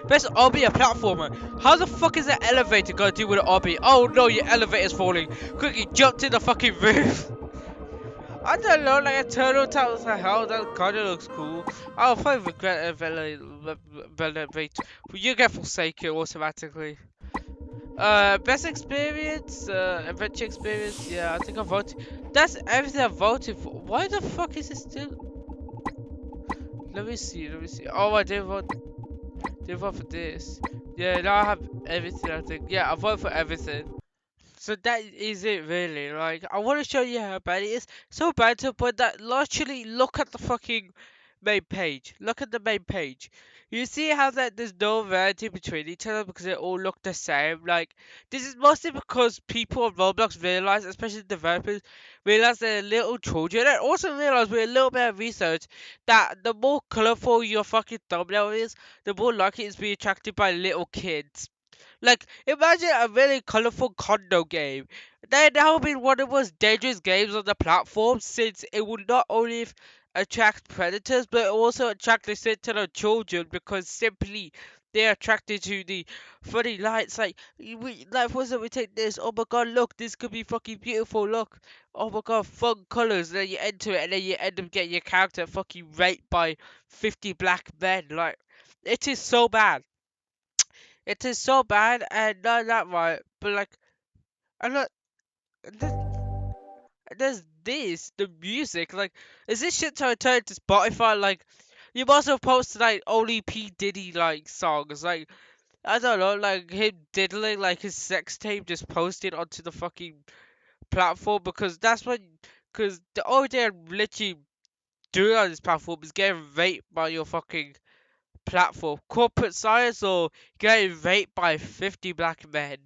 Best obby a platformer. How the fuck is that elevator gonna do with an obby? Oh no, your elevator's falling. Quickly jumped in the fucking roof. I don't know, like a turtle towers like hell, that kinda looks cool. I'll probably regret it, you get Forsaken automatically. Best experience, adventure experience, yeah, I think I voted. That's everything I voted for. Why the fuck is it still? Let me see. Oh, I didn't vote for this. Yeah, now I have everything, I think. Yeah, I vote for everything. So that is it really. Like I want to show you how bad it is. So bad to the point that literally look at the fucking main page. Look at the main page. You see how that there's no variety between each other because they all look the same. Like this is mostly because people on Roblox realize, especially developers, realize they're little children, and also realize with a little bit of research that the more colorful your fucking thumbnail is, the more likely it's to be attracted by little kids. Like, imagine a really colorful condo game. That would have been one of the most dangerous games on the platform since it would not only attract predators but also attract the sentinel children because simply they're attracted to the funny lights. Like, like, for example, we take this. Oh my god, look, this could be fucking beautiful. Look, oh my god, fun colors. And then you enter it, and then you end up getting your character fucking raped by 50 black men. Like, it is so bad. It is so bad and not that right, but like, and look, there's, there's this, the music, like, is this shit trying to turn to Spotify? Like, you must have posted like only P Diddy like songs, like, I don't know, like him diddling like his sex tape just posted onto the fucking platform because that's what, because the only thing I'm literally doing on this platform is getting raped by your fucking platform, corporate science or getting raped by 50 black men.